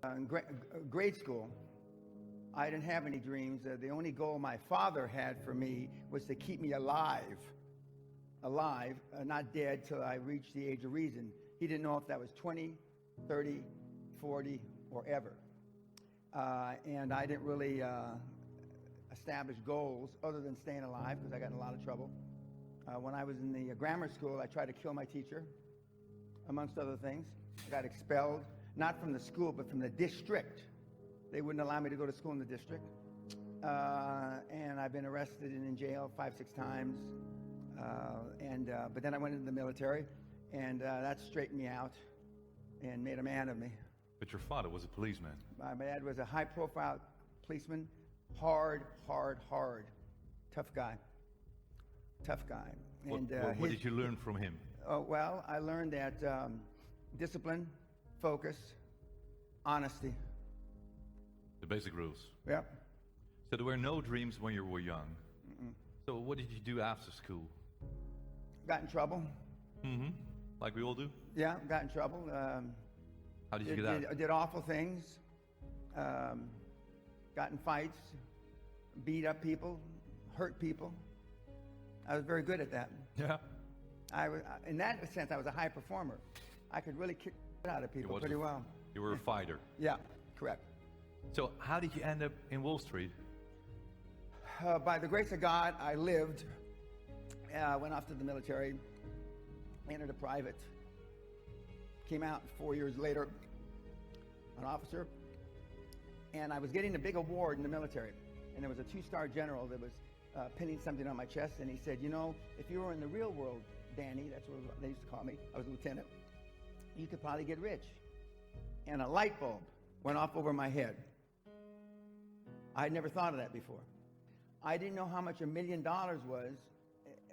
In grade school, I didn't have any dreams. The only goal my father had for me was to keep me alive, not dead till I reached the age of reason. He didn't know if that was 20, 30, 40, or ever. And I didn't really establish goals other than staying alive because I got in a lot of trouble. When I was in the grammar school, I tried to kill my teacher, amongst other things. I got expelled, not from the school, but from the district. They wouldn't allow me to go to school in the district. And I've been arrested and in jail 5-6 times. But then I went into the military, and that straightened me out and made a man of me. But your father was a policeman. My dad was a high-profile policeman, hard, tough guy. And what did you learn from him? Well, I learned that discipline, focus, honesty. The basic rules. Yep. So there were no dreams when you were young. Mm-mm. So what did you do after school? Got in trouble. Mm-hmm. Like we all do? Yeah, got in trouble. How did you get out? Did awful things. Got in fights, beat up people, hurt people. I was very good at that. Yeah. In that sense, I was a high performer. I could really kick out of people pretty well. You were a fighter. Yeah, correct. So how did you end up in Wall Street? By the grace of God, I lived, went off to the military, entered a private, came out 4 years later, an officer, and I was getting a big award in the military. And there was a 2-star general that was pinning something on my chest, and he said, you know, if you were in the real world, Danny, that's what they used to call me, I was a lieutenant, you could probably get rich. And a light bulb went off over my head. I had never thought of that before. I didn't know how much $1 million was,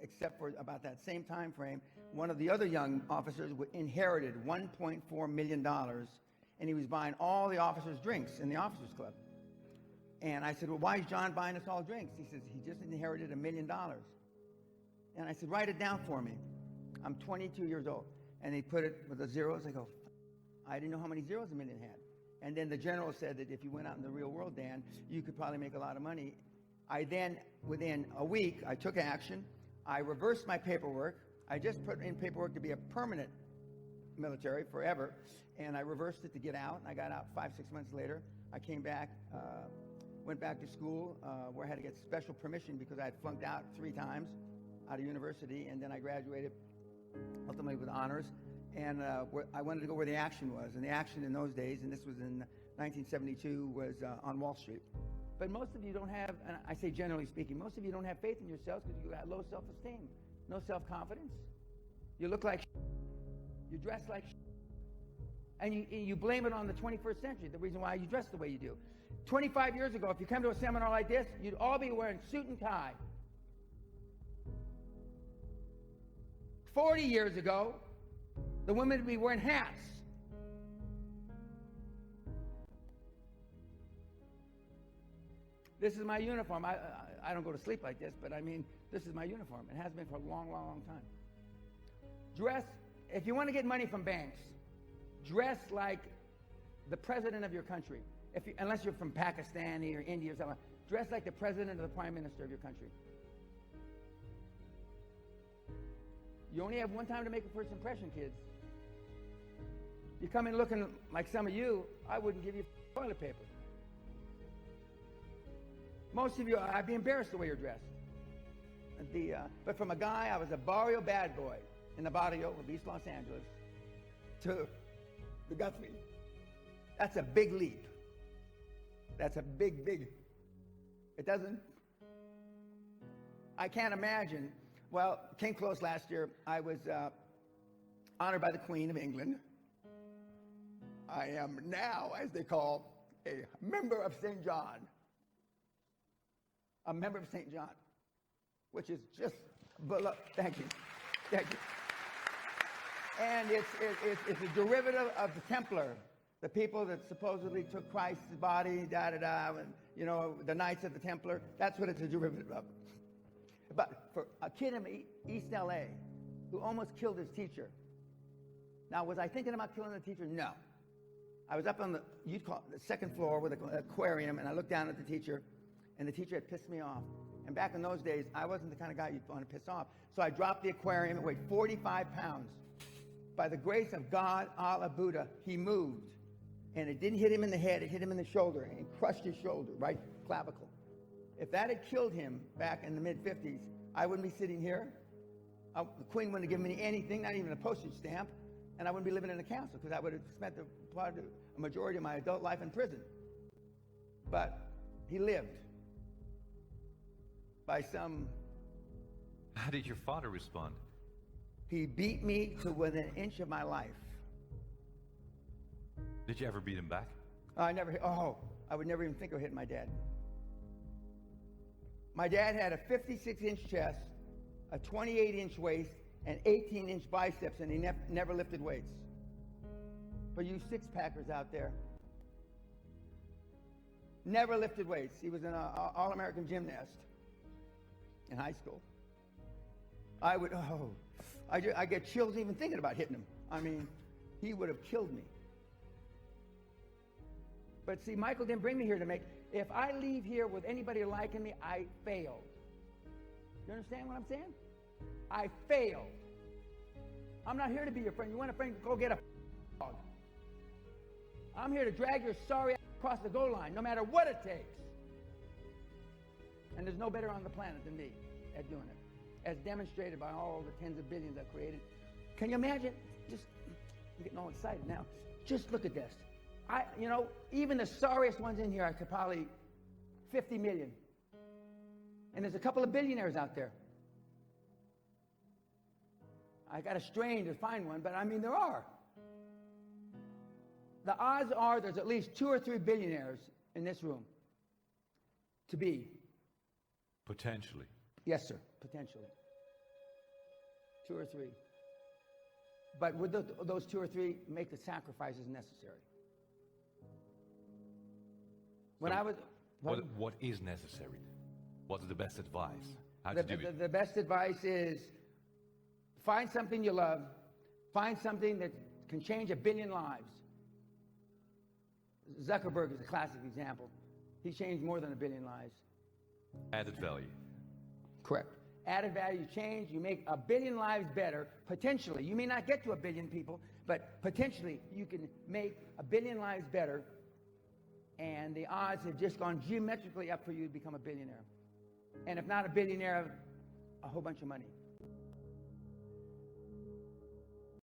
except for about that same time frame. One of the other young officers inherited $1.4 million, and he was buying all the officers' drinks in the officers' club. And I said, well, why is John buying us all drinks? He says, he just inherited $1 million. And I said, write it down for me. I'm 22 years old. And he put it with the zeros. I go, I didn't know how many zeros $1 million had. And then the general said that if you went out in the real world, Dan, you could probably make a lot of money. I then, within a week, I took action. I reversed my paperwork. I just put in paperwork to be a permanent military forever. And I reversed it to get out. And I got out 5-6 months later. I came back, went back to school where I had to get special permission because I had flunked out 3 times out of university. And then I graduated ultimately with honors. And I wanted to go where the action was. And the action in those days, and this was in 1972, was on Wall Street. But most of you don't have, and I say generally speaking, most of you don't have faith in yourselves because you got low self-esteem, no self-confidence. You look like you dress like and you blame it on the 21st century, the reason why you dress the way you do. 25 years ago, if you come to a seminar like this, you'd all be wearing suit and tie. 40 years ago, the women would be wearing hats. This is my uniform. I don't go to sleep like this, but I mean, this is my uniform. It has been for a long, long, long time. Dress, if you want to get money from banks, dress like the president of your country. Unless you're from Pakistan or India or something, dress like the president or the prime minister of your country. You only have one time to make a first impression, kids. You come in looking like some of you, I wouldn't give you toilet paper. Most of you, I'd be embarrassed the way you're dressed. But from a guy, I was a barrio bad boy in the barrio of East Los Angeles to the Guthrie. That's a big leap. That's a big, it doesn't, I can't imagine. Well, came close last year. I was honored by the Queen of England. I am now, as they call, a member of St. John. A member of St. John, which is just, thank you. And it's a derivative of the Templar, the people that supposedly took Christ's body, and, you know, the Knights of the Templar. That's what it's a derivative of. But for a kid in East LA who almost killed his teacher. Now, was I thinking about killing the teacher? No. I was up on the, you'd call it the second floor with an aquarium, and I looked down at the teacher, and the teacher had pissed me off. And back in those days, I wasn't the kind of guy you'd want to piss off. So I dropped the aquarium. It weighed 45 pounds. By the grace of God, Allah, Buddha, he moved. And it didn't hit him in the head. It hit him in the shoulder and crushed his shoulder, right clavicle. If that had killed him back in the mid-50s, I wouldn't be sitting here. The Queen wouldn't have given me anything, not even a postage stamp. And I wouldn't be living in a castle because I would have spent a majority of my adult life in prison. But he lived by some... How did your father respond? He beat me to within an inch of my life. Did you ever beat him back? I would never even think of hitting my dad. My dad had a 56-inch chest, a 28-inch waist, and 18-inch biceps, and he never lifted weights. For you six-packers out there, never lifted weights. He was an all-American gymnast in high school. I get chills even thinking about hitting him. I mean, he would have killed me. But see, Michael didn't bring me here to make, if I leave here with anybody liking me, I failed. You understand what I'm saying? I failed. I'm not here to be your friend. You want a friend, go get a dog. I'm here to drag your sorry ass across the goal line, no matter what it takes. And there's no better on the planet than me at doing it, as demonstrated by all the tens of billions I've created. Can you imagine? I'm getting all excited now. Just look at this. Even the sorriest ones in here, I could probably 50 million. And there's a couple of billionaires out there. I got to strain to find one, but I mean, there are. The odds are there's at least 2 or 3 billionaires in this room. To be. Potentially. Yes, sir, potentially. 2 or 3. But would those 2 or 3 make the sacrifices necessary? When I was... What is necessary? What is the best advice? How to do it? The best advice is find something you love. Find something that can change 1 billion lives. Zuckerberg is a classic example. He changed more than 1 billion lives. Added value. Correct. Added value, change, you make 1 billion lives better, potentially. You may not get to 1 billion people, but potentially you can make 1 billion lives better, and the odds have just gone geometrically up for you to become a billionaire. And if not a billionaire, a whole bunch of money.